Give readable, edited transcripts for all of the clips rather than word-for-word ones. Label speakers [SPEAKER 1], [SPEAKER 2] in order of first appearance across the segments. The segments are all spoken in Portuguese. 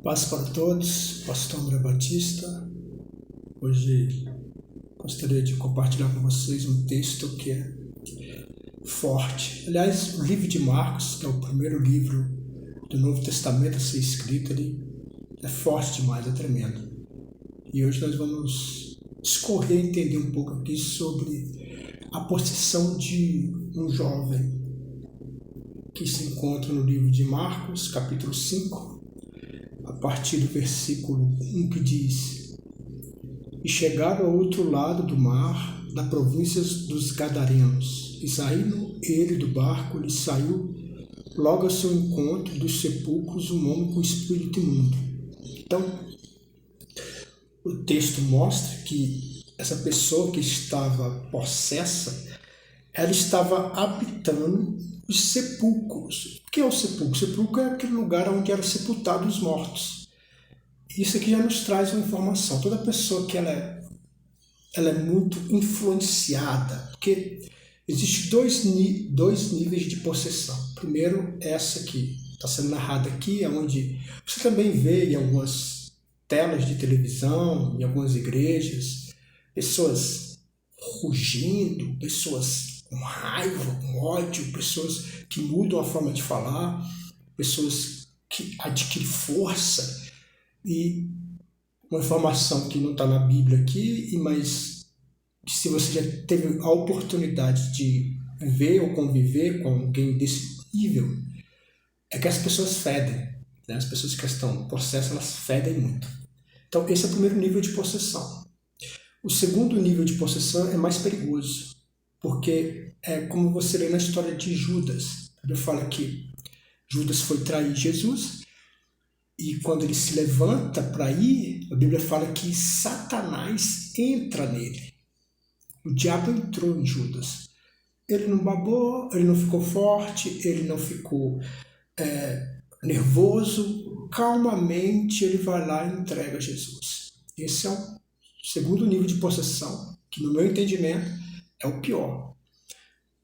[SPEAKER 1] Paz para todos, Pastor André Batista. Hoje gostaria de compartilhar com vocês um texto que é forte. Aliás, o livro de Marcos, que é o primeiro livro do Novo Testamento a ser escrito ali, é forte demais, é tremendo. E hoje nós vamos escorrer e entender um pouco aqui sobre a posição de um jovem que se encontra no livro de Marcos, capítulo 5, a partir do versículo 1, que diz: E chegaram ao outro lado do mar, na província dos Gadarenos, e saindo ele do barco, lhe saiu logo ao seu encontro dos sepulcros um homem com espírito imundo. Então, o texto mostra que essa pessoa que estava possessa, ela estava habitando os sepulcros. O que é o sepulcro? O sepulcro é aquele lugar onde eram sepultados os mortos. Isso aqui já nos traz uma informação. Toda pessoa que ela é muito influenciada, porque existem dois níveis de possessão. Primeiro, essa que está sendo narrada aqui, é onde você também vê em algumas telas de televisão, em algumas igrejas, pessoas rugindo, pessoas com raiva, com ódio, pessoas que mudam a forma de falar, pessoas que adquirem força. E uma informação que não está na Bíblia aqui, mas se você já teve a oportunidade de ver ou conviver com alguém desse nível, é que as pessoas fedem, né? As pessoas que estão possessas, elas fedem muito. Então esse é o primeiro nível de possessão. O segundo nível de possessão é mais perigoso, porque é como você lê na história de Judas. Ele fala que Judas foi trair Jesus, e quando ele se levanta para ir, a Bíblia fala que Satanás entra nele. O diabo entrou em Judas. Ele não babou, ele não ficou forte, ele não ficou nervoso. Calmamente ele vai lá e entrega a Jesus. Esse é o segundo nível de possessão, que no meu entendimento é o pior.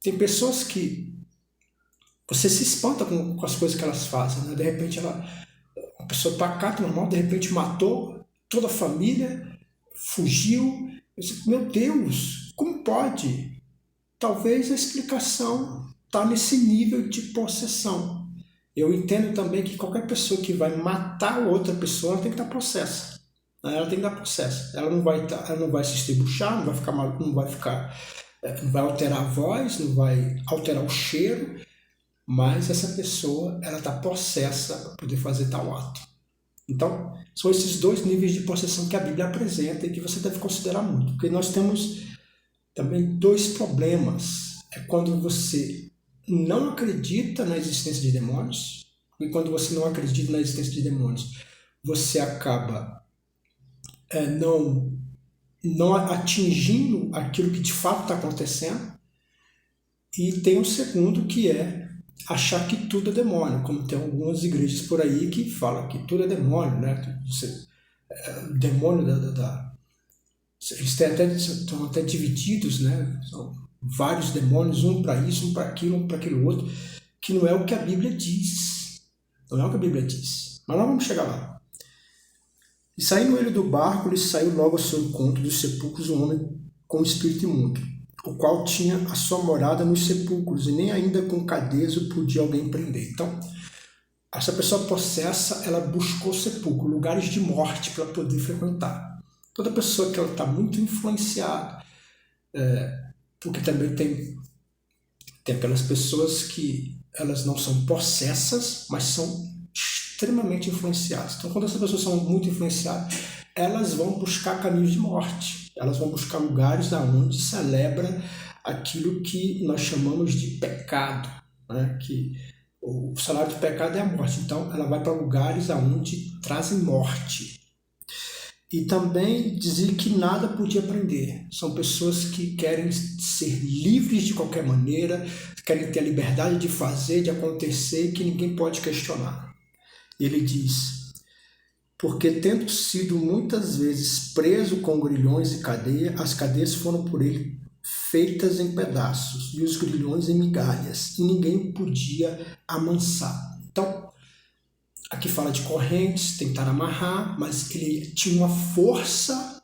[SPEAKER 1] Tem pessoas que você se espanta com as coisas que elas fazem, né? De repente a pessoa pacata, normal, de repente matou toda a família, fugiu. Eu disse, meu Deus, como pode? Talvez a explicação está nesse nível de possessão. Eu entendo também que qualquer pessoa que vai matar outra pessoa, ela tem que estar possessa. Ela tem que estar possessa. Ela não vai se estribuchar, não vai alterar a voz, não vai alterar o cheiro, mas essa pessoa ela está possessa para poder fazer tal ato. Então, são esses dois níveis de possessão que a Bíblia apresenta e que você deve considerar muito, porque nós temos também dois problemas. É quando você não acredita na existência de demônios, e quando você não acredita na existência de demônios, você acaba não atingindo aquilo que de fato está acontecendo. E tem o segundo, que é achar que tudo é demônio, como tem algumas igrejas por aí que falam que tudo é demônio, né? Demônio eles estão até divididos, né? São vários demônios, um para isso, um para aquilo outro, que não é o que a Bíblia diz. Não é o que a Bíblia diz. Mas nós vamos chegar lá. E saindo ele do barco, ele saiu logo ao seu encontro dos sepulcros um homem com espírito imundo, o qual tinha a sua morada nos sepulcros, e nem ainda com cadeias o podia alguém prender. Então, essa pessoa possessa, ela buscou sepulcro, lugares de morte para poder frequentar. Toda pessoa que ela está muito influenciada, porque também tem aquelas pessoas que elas não são possessas, mas são extremamente influenciadas. Então, quando essas pessoas são muito influenciadas, elas vão buscar caminhos de morte. Elas vão buscar lugares onde celebra aquilo que nós chamamos de pecado, né? Que o salário do pecado é a morte. Então, ela vai para lugares onde trazem morte. E também dizer que nada podia prender. São pessoas que querem ser livres de qualquer maneira, querem ter a liberdade de fazer, de acontecer, que ninguém pode questionar. Ele diz: porque tendo sido muitas vezes preso com grilhões e cadeia, as cadeias foram por ele feitas em pedaços e os grilhões em migalhas, e ninguém podia amansar. Então, aqui fala de correntes, tentar amarrar, mas ele tinha uma força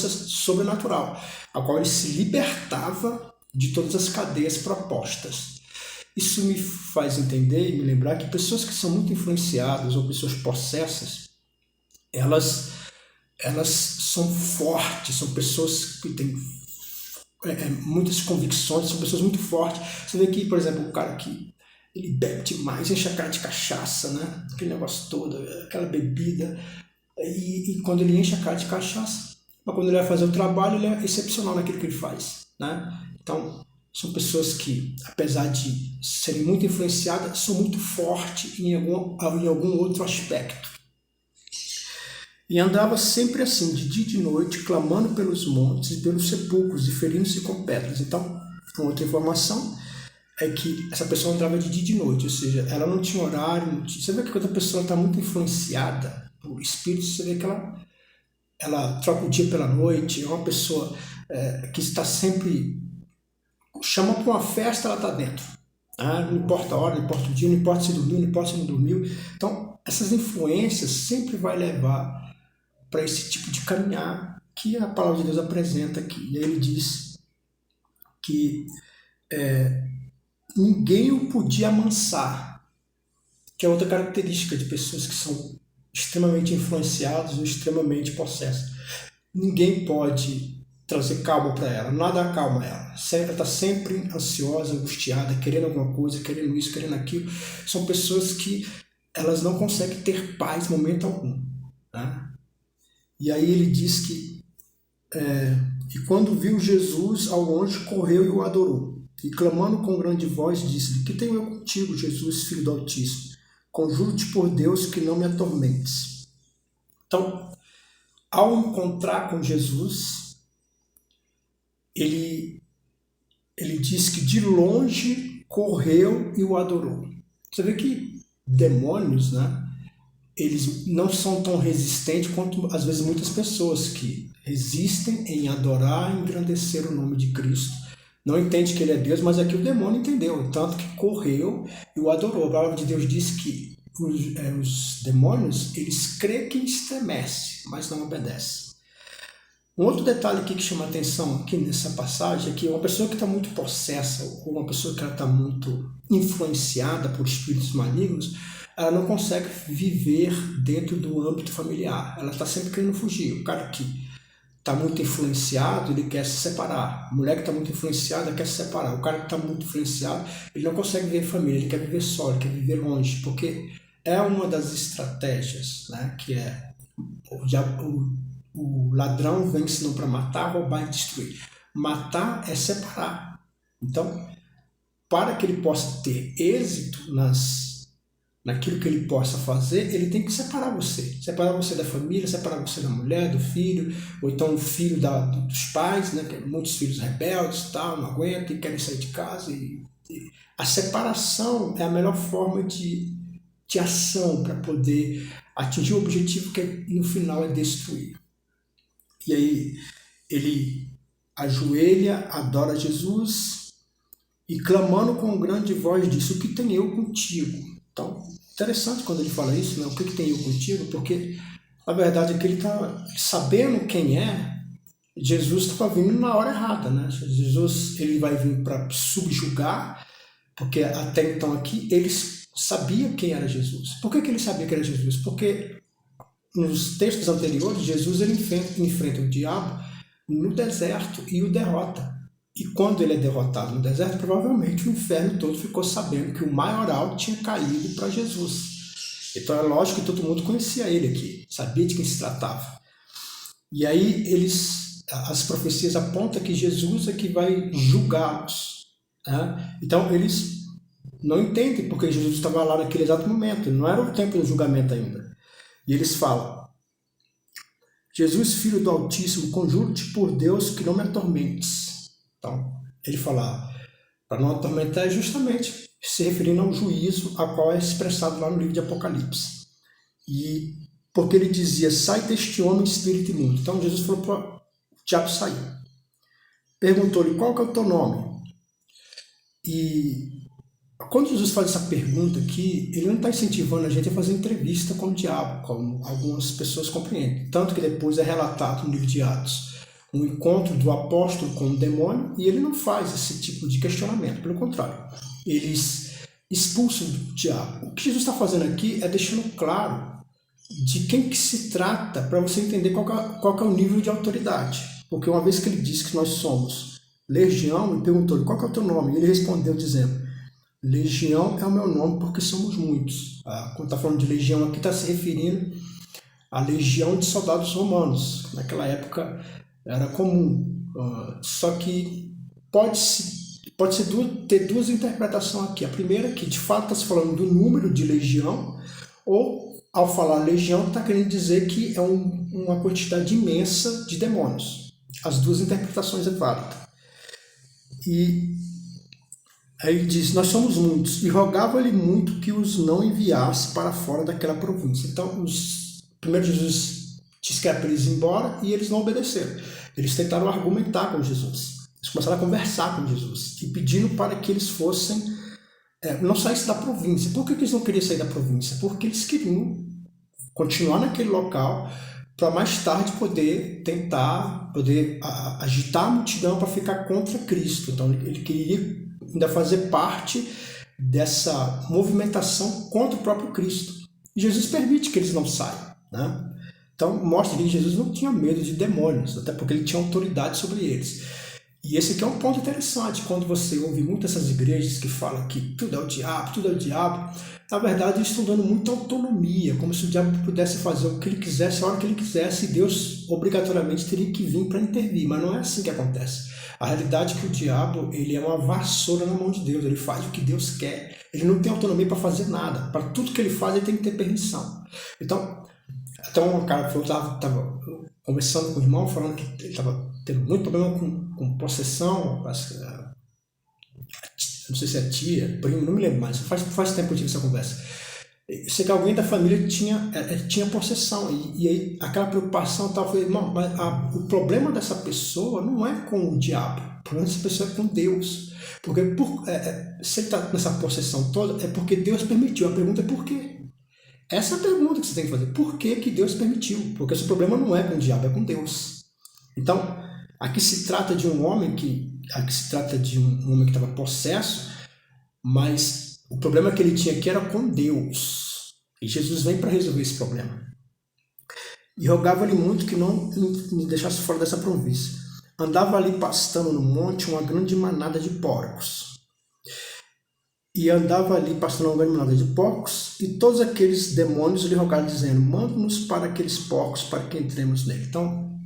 [SPEAKER 1] sobrenatural, a qual ele se libertava de todas as cadeias propostas. Isso me faz entender e me lembrar que pessoas que são muito influenciadas ou pessoas possessas, elas são fortes, são pessoas que têm muitas convicções, são pessoas muito fortes. Você vê que, por exemplo, o cara que ele bebe demais, enche a cara de cachaça, né? Aquele negócio todo, aquela bebida. E quando ele enche a cara de cachaça, mas quando ele vai fazer o trabalho, ele é excepcional naquilo que ele faz, né? Então, são pessoas que, apesar de serem muito influenciadas, são muito fortes em algum outro aspecto. E andava sempre assim, de dia e de noite, clamando pelos montes e pelos sepulcros e ferindo-se com pedras. Então, uma outra informação é que essa pessoa andava de dia e de noite, ou seja, ela não tinha horário. Você vê que quando a pessoa está muito influenciada por espíritos, você vê que ela troca o dia pela noite, é uma pessoa que está sempre... Chama para uma festa, ela está dentro. Não importa a hora, não importa o dia, não importa se dormiu, não importa se não dormiu. Então, essas influências sempre vai levar para esse tipo de caminhar que a palavra de Deus apresenta aqui. E aí ele diz que ninguém o podia amansar, que é outra característica de pessoas que são extremamente influenciadas ou extremamente possessas. Ninguém pode trazer calma para ela, nada acalma ela. Ela está sempre ansiosa, angustiada, querendo alguma coisa, querendo isso, querendo aquilo. São pessoas que elas não conseguem ter paz em momento algum, né? E aí ele diz que e quando viu Jesus ao longe, correu e o adorou. E clamando com grande voz, disse-lhe: que tenho eu contigo, Jesus, Filho do Altíssimo? Conjuro-te por Deus que não me atormentes. Então, ao encontrar com Jesus, ele diz que de longe correu e o adorou. Você vê que demônios, né? Eles não são tão resistentes quanto, às vezes, muitas pessoas que resistem em adorar e engrandecer o nome de Cristo. Não entende que ele é Deus, mas aqui o demônio entendeu, tanto que correu e o adorou. A palavra de Deus diz que os demônios, eles creem que estremecem, mas não obedecem. Um outro detalhe aqui que chama a atenção aqui nessa passagem é que uma pessoa que está muito possessa, ou uma pessoa que está muito influenciada por espíritos malignos, ela não consegue viver dentro do âmbito familiar. Ela está sempre querendo fugir. O cara que está muito influenciado, ele quer se separar. A mulher que está muito influenciada quer se separar. O cara que está muito influenciado, ele não consegue viver em família, ele quer viver só, ele quer viver longe, porque é uma das estratégias, né, que é o ladrão vem senão para matar, roubar e destruir. Matar é separar. Então, para que ele possa ter êxito naquilo que ele possa fazer, ele tem que separar você da família, separar você da mulher, do filho, ou então o filho dos pais, né? Muitos filhos rebeldes, tal, não aguentam e querem sair de casa. A separação é a melhor forma de ação para poder atingir o objetivo que no final é destruir. E aí ele ajoelha, adora Jesus e clamando com grande voz disse: o que tenho eu contigo? Então, interessante quando ele fala isso, né? O que tem eu contigo? Porque a verdade é que ele está sabendo quem é. Jesus estava vindo na hora errada, né? Jesus ele vai vir para subjugar, porque até então aqui eles sabiam quem era Jesus. Por que ele sabia que era Jesus? Porque nos textos anteriores, Jesus ele enfrenta o diabo no deserto e o derrota. E quando ele é derrotado no deserto, provavelmente o inferno todo ficou sabendo que o maioral tinha caído para Jesus. Então é lógico que todo mundo conhecia ele aqui, sabia de quem se tratava. E aí as profecias apontam que Jesus é que vai julgá-los, né? Então eles não entendem porque Jesus estava lá naquele exato momento, não era o tempo do julgamento ainda. E eles falam: Jesus, Filho do Altíssimo, conjuro-te por Deus que não me atormentes. Então, ele fala, para não atormentar é justamente se referindo ao juízo, a qual é expressado lá no livro de Apocalipse. E porque ele dizia: sai deste homem espírito imundo. Então Jesus falou para o diabo sair. Perguntou-lhe: qual que é o teu nome? E quando Jesus faz essa pergunta aqui, ele não está incentivando a gente a fazer entrevista com o diabo, como algumas pessoas compreendem. Tanto que depois é relatado no livro de Atos um encontro do apóstolo com o demônio, e ele não faz esse tipo de questionamento, pelo contrário, eles expulsam o diabo. O que Jesus está fazendo aqui é deixando claro de quem que se trata, para você entender qual que é o nível de autoridade. Porque uma vez que ele disse que nós somos legião, ele perguntou, qual que é o teu nome? E ele respondeu dizendo, legião é o meu nome porque somos muitos. Quando está falando de legião aqui, está se referindo à legião de soldados romanos. Naquela época era comum. Só que pode ter duas interpretações aqui. A primeira é que de fato está se falando do número de legião, ou ao falar legião está querendo dizer que é uma quantidade imensa de demônios. As duas interpretações é válida. E aí ele diz, nós somos muitos, e rogava-lhe muito que os não enviasse para fora daquela província. Então, primeiro Jesus disse que era para eles ir embora, e eles não obedeceram. Eles tentaram argumentar com Jesus. Eles começaram a conversar com Jesus, e pedindo para que eles fossem, não saíssem da província. Por que eles não queriam sair da província? Porque eles queriam continuar naquele local, para mais tarde poder agitar a multidão para ficar contra Cristo. Então, ele queria ainda fazer parte dessa movimentação contra o próprio Cristo. E Jesus permite que eles não saiam, né? Então mostra que Jesus não tinha medo de demônios, até porque ele tinha autoridade sobre eles. E esse aqui é um ponto interessante, quando você ouve muitas dessas igrejas que falam que tudo é o diabo, tudo é o diabo. Na verdade, eles estão dando muita autonomia, como se o diabo pudesse fazer o que ele quisesse, a hora que ele quisesse, e Deus obrigatoriamente teria que vir para intervir. Mas não é assim que acontece. A realidade é que o diabo, ele é uma vassoura na mão de Deus, ele faz o que Deus quer. Ele não tem autonomia para fazer nada. Para tudo que ele faz, ele tem que ter permissão. Então, até um cara falou, estava conversando com o irmão, falando que ele estava tendo muito problema com possessão, não sei se é tia, primo, não me lembro mais, faz tempo que eu tive essa conversa. Eu sei que alguém da família tinha possessão, e aí aquela preocupação tal, foi, irmão, mas o problema dessa pessoa não é com o diabo, o problema dessa pessoa é com Deus. Porque se ele está nessa possessão toda, é porque Deus permitiu. A pergunta é por quê? Essa é a pergunta que você tem que fazer. Por que Deus permitiu? Porque esse problema não é com o diabo, é com Deus. Então, aqui se trata de um homem que estava possesso, mas o problema que ele tinha aqui era com Deus. E Jesus vem para resolver esse problema. E rogava-lhe muito que não me deixasse fora dessa província. Andava ali pastando no monte uma grande manada de porcos. E andava ali pastando uma grande manada de porcos, e todos aqueles demônios lhe rogaram, dizendo, manda-nos para aqueles porcos, para que entremos nele. Então,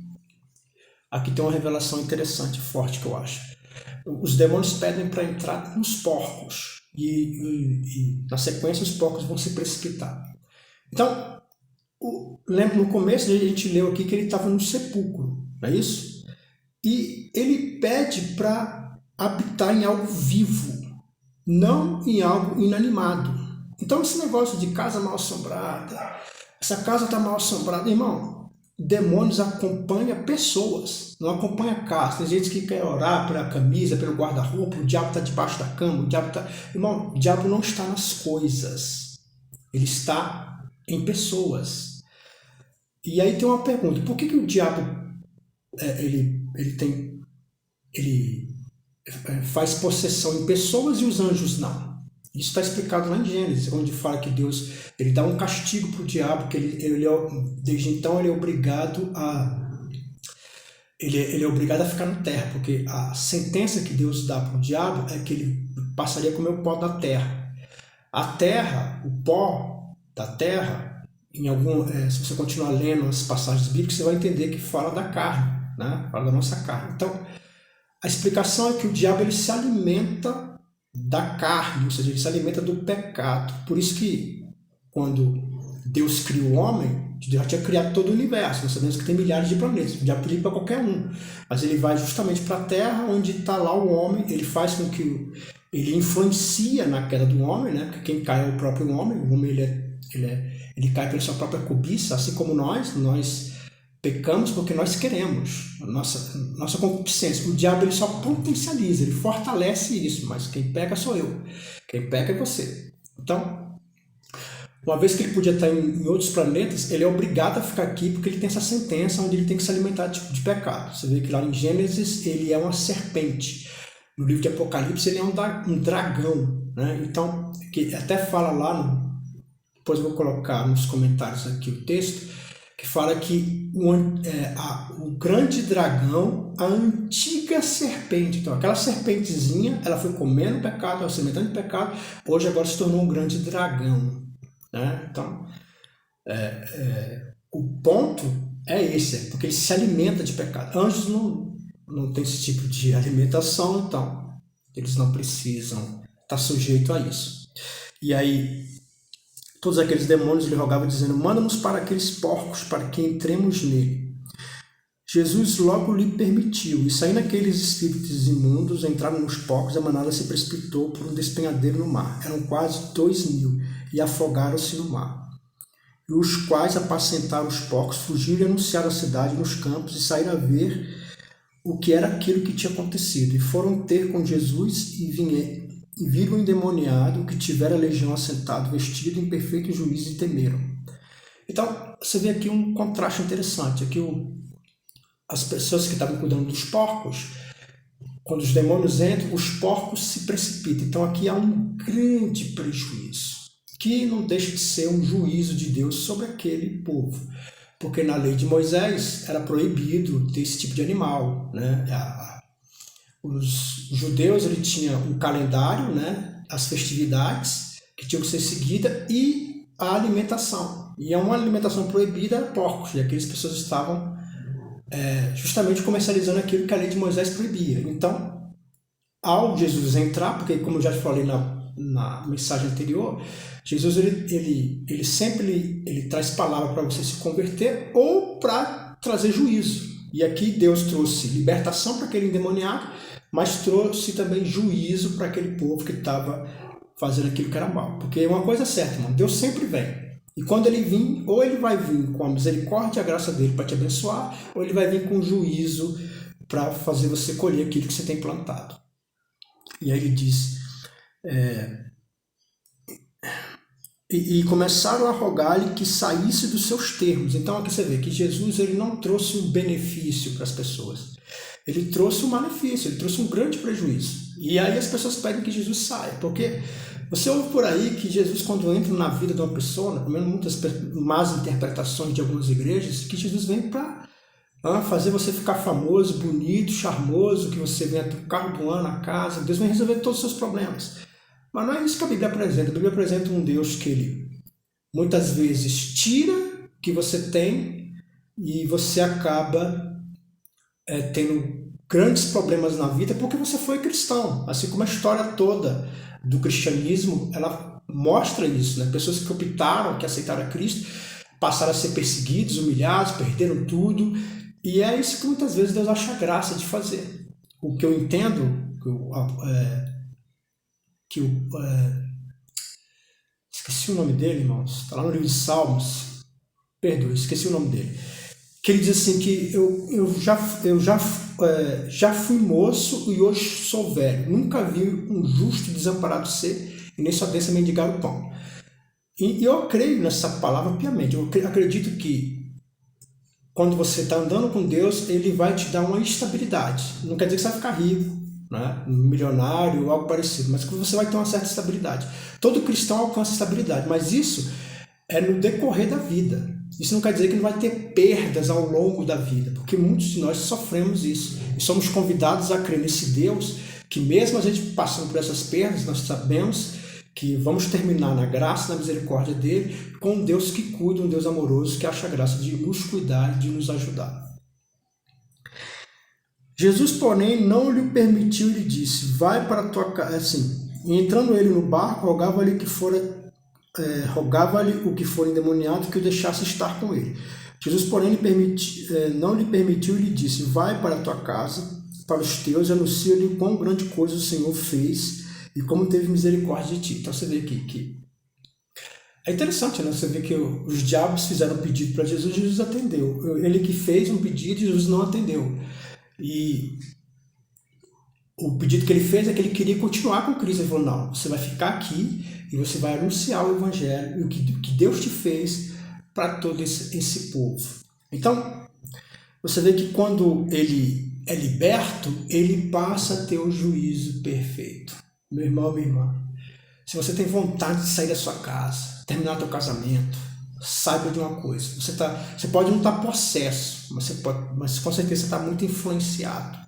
[SPEAKER 1] aqui tem uma revelação interessante, forte, que eu acho. Os demônios pedem para entrar nos porcos, e na sequência os porcos vão se precipitar. Então, lembra, no começo a gente leu aqui que ele estava no sepulcro, não é isso? E ele pede para habitar em algo vivo, não em algo inanimado. Então esse negócio de casa mal assombrada, essa casa está mal assombrada, irmão, demônios acompanham pessoas, não acompanham casa. Tem gente que quer orar pela camisa, pelo guarda-roupa, o diabo está debaixo da cama, Irmão, o diabo não está nas coisas, ele está em pessoas. E aí tem uma pergunta, por que o diabo ele faz possessão em pessoas e os anjos não? Isso está explicado lá em Gênesis, onde fala que Deus ele dá um castigo para o diabo, que desde então ele é obrigado a ficar na terra, porque a sentença que Deus dá para o diabo é que ele passaria a comer o pó da terra. A terra, o pó da terra, se você continuar lendo as passagens bíblicas, você vai entender que fala da carne, né? Fala da nossa carne. Então, a explicação é que o diabo ele se alimenta da carne, ou seja, ele se alimenta do pecado. Por isso que quando Deus cria o homem, Deus já tinha criado todo o universo. Nós sabemos que tem milhares de planetas, o diabo podia ir para qualquer um. Mas ele vai justamente para a Terra, onde está lá o homem, ele faz com que ele influencia na queda do homem, né? Porque quem cai é o próprio homem, o homem ele cai pela sua própria cobiça, assim como nós Pecamos porque nós queremos, nossa concupiscência. O diabo ele só potencializa, ele fortalece isso, mas quem peca sou eu. Quem peca é você. Então, uma vez que ele podia estar em outros planetas, ele é obrigado a ficar aqui porque ele tem essa sentença onde ele tem que se alimentar de pecado. Você vê que lá em Gênesis ele é uma serpente. No livro de Apocalipse ele é um dragão, né? Então, que até fala lá, depois eu vou colocar nos comentários aqui o texto, que fala que o grande dragão, a antiga serpente, então aquela serpentezinha, ela foi comendo pecado, ela se alimentando de pecado, hoje agora se tornou um grande dragão. Né? Então, o ponto é esse, porque ele se alimenta de pecado. Anjos não têm esse tipo de alimentação, então eles não precisam estar sujeitos a isso. E aí, todos aqueles demônios lhe rogavam dizendo, manda-nos para aqueles porcos, para que entremos nele. Jesus logo lhe permitiu, e saindo aqueles espíritos imundos, entraram nos porcos, a manada se precipitou por um despenhadeiro no mar. Eram quase 2.000, e afogaram-se no mar. E os quais apacentaram os porcos, fugiram e anunciaram a cidade nos campos, e saíram a ver o que era aquilo que tinha acontecido. E foram ter com Jesus, e viram o endemoniado, que tivera a legião assentado, vestido em perfeito juízo, e temeram. Então, você vê aqui um contraste interessante. Aqui as pessoas que estavam cuidando dos porcos, quando os demônios entram, os porcos se precipitam. Então aqui há um grande prejuízo, que não deixa de ser um juízo de Deus sobre aquele povo. Porque na lei de Moisés era proibido ter esse tipo de animal, né? Os judeus tinham um calendário, né? As festividades que tinham que ser seguidas e a alimentação. E uma alimentação proibida era porcos, e aquelas pessoas estavam justamente comercializando aquilo que a lei de Moisés proibia. Então, ao Jesus entrar, porque como eu já falei na mensagem anterior, Jesus ele sempre traz palavra para você se converter ou para trazer juízo. E aqui Deus trouxe libertação para aquele endemoniado, mas trouxe também juízo para aquele povo que estava fazendo aquilo que era mal. Porque uma coisa é certa, irmão, Deus sempre vem. E quando ele vir, ou ele vai vir com a misericórdia e a graça dele para te abençoar, ou ele vai vir com juízo para fazer você colher aquilo que você tem plantado. E aí ele diz, e começaram a rogar-lhe que saísse dos seus termos. Então aqui você vê que Jesus ele não trouxe um benefício para as pessoas. Ele trouxe um malefício, ele trouxe um grande prejuízo. E aí as pessoas pedem que Jesus saia, porque você ouve por aí que Jesus, quando entra na vida de uma pessoa, pelo menos muitas más interpretações de algumas igrejas, que Jesus vem para fazer você ficar famoso, bonito, charmoso, que você venha ter o carro do ano, a casa, Deus vem resolver todos os seus problemas. Mas não é isso que a Bíblia apresenta. A Bíblia apresenta um Deus que ele muitas vezes tira o que você tem e você acaba tendo grandes problemas na vida porque você foi cristão. Assim como a história toda do cristianismo, ela mostra isso, né? Pessoas que optaram, que aceitaram a Cristo, passaram a ser perseguidos, humilhados, perderam tudo. E é isso que muitas vezes Deus acha graça de fazer. O que eu entendo, esqueci o nome dele, irmãos, está lá no livro de Salmos, perdoe, esqueci o nome dele, que ele diz assim que eu já fui moço e hoje sou velho, nunca vi um justo desamparado ser e nem sua descendência mendigar o pão. E eu creio nessa palavra piamente. Eu acredito que quando você está andando com Deus, ele vai te dar uma estabilidade. Não quer dizer que você vai ficar rico, né? Milionário ou algo parecido, mas que você vai ter uma certa estabilidade. Todo cristão alcança estabilidade, mas isso é no decorrer da vida. Isso não quer dizer que não vai ter perdas ao longo da vida, porque muitos de nós sofremos isso. E somos convidados a crer nesse Deus que mesmo a gente passando por essas perdas, nós sabemos que vamos terminar na graça e na misericórdia dele, com um Deus que cuida, um Deus amoroso, que acha graça de nos cuidar e de nos ajudar. Jesus, porém, não lhe permitiu e lhe disse, vai para a tua casa. Assim, entrando ele no barco, rogava-lhe o que for endemoniado que o deixasse estar com ele. Jesus, porém, não lhe permitiu e lhe disse, vai para a tua casa, para os teus, e anuncia-lhe quão grande coisa o Senhor fez e como teve misericórdia de ti. Então você vê aqui que É interessante, né? Você vê que os diabos fizeram um pedido para Jesus, Jesus atendeu. Ele que fez um pedido, Jesus não atendeu. E o pedido que ele fez é que ele queria continuar com Cristo. Ele falou, não, você vai ficar aqui e você vai anunciar o evangelho e o que Deus te fez para todo esse povo. Então, você vê que quando ele é liberto, ele passa a ter o juízo perfeito. Meu irmão, minha irmã, se você tem vontade de sair da sua casa, terminar seu casamento, saiba de uma coisa. Você pode não estar possesso, mas com certeza você está muito influenciado.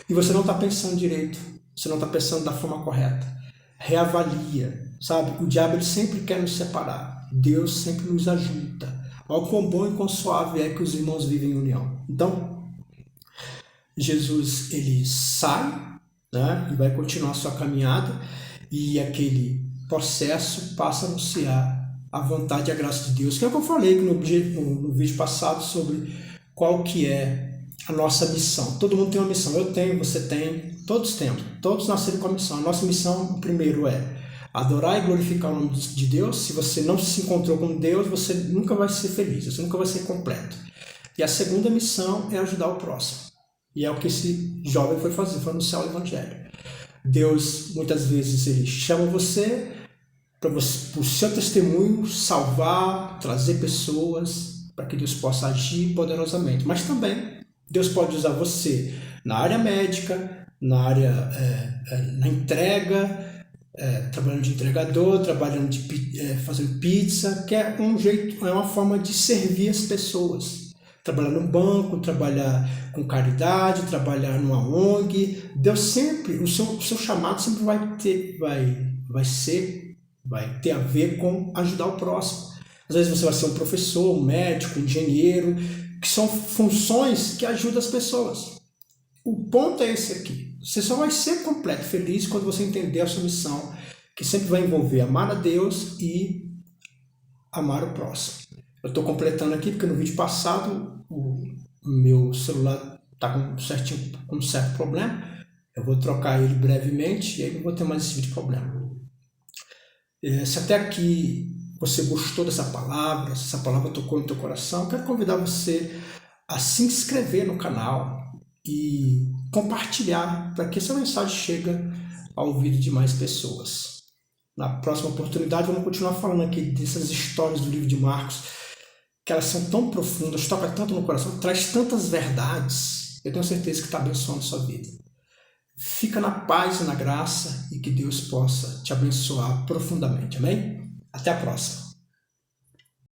[SPEAKER 1] E você não está pensando direito, você não está pensando da forma correta. Reavalia, sabe? O diabo ele sempre quer nos separar. Deus sempre nos ajuda. Olha quão bom e quão suave é que os irmãos vivem em união. Então, Jesus ele sai, né, e vai continuar a sua caminhada, e aquele processo passa a anunciar a vontade e a graça de Deus, que é o que eu falei no vídeo passado sobre qual que é a nossa missão. Todo mundo tem uma missão, eu tenho, você tem, todos temos, todos nasceram com a missão. A nossa missão, primeiro, é adorar e glorificar o nome de Deus. Se você não se encontrou com Deus, você nunca vai ser feliz, você nunca vai ser completo. E a segunda missão é ajudar o próximo. E é o que esse jovem foi fazer, foi anunciar o evangelho. Deus, muitas vezes, ele chama você para o seu testemunho salvar, trazer pessoas para que Deus possa agir poderosamente. Mas também Deus pode usar você na área médica, na área na entrega, trabalhando de entregador, trabalhando fazendo pizza, que é um jeito, é uma forma de servir as pessoas. Trabalhar no banco, trabalhar com caridade, trabalhar numa ONG. Deus sempre, o seu chamado sempre vai ter a ver com ajudar o próximo. Às vezes você vai ser um professor, um médico, um engenheiro, que são funções que ajudam as pessoas. O ponto é esse aqui. Você só vai ser completo, feliz, quando você entender a sua missão, que sempre vai envolver amar a Deus e amar o próximo. Eu estou completando aqui porque no vídeo passado o meu celular está com um certo problema. Eu vou trocar ele brevemente e aí não vou ter mais esse vídeo problema. Se até aqui você gostou dessa palavra, se essa palavra tocou no teu coração, quero convidar você a se inscrever no canal e compartilhar para que essa mensagem chegue ao ouvido de mais pessoas. Na próxima oportunidade vamos continuar falando aqui dessas histórias do livro de Marcos, que elas são tão profundas, tocam tanto no coração, traz tantas verdades. Eu tenho certeza que está abençoando a sua vida. Fica na paz e na graça e que Deus possa te abençoar profundamente. Amém? Até a próxima.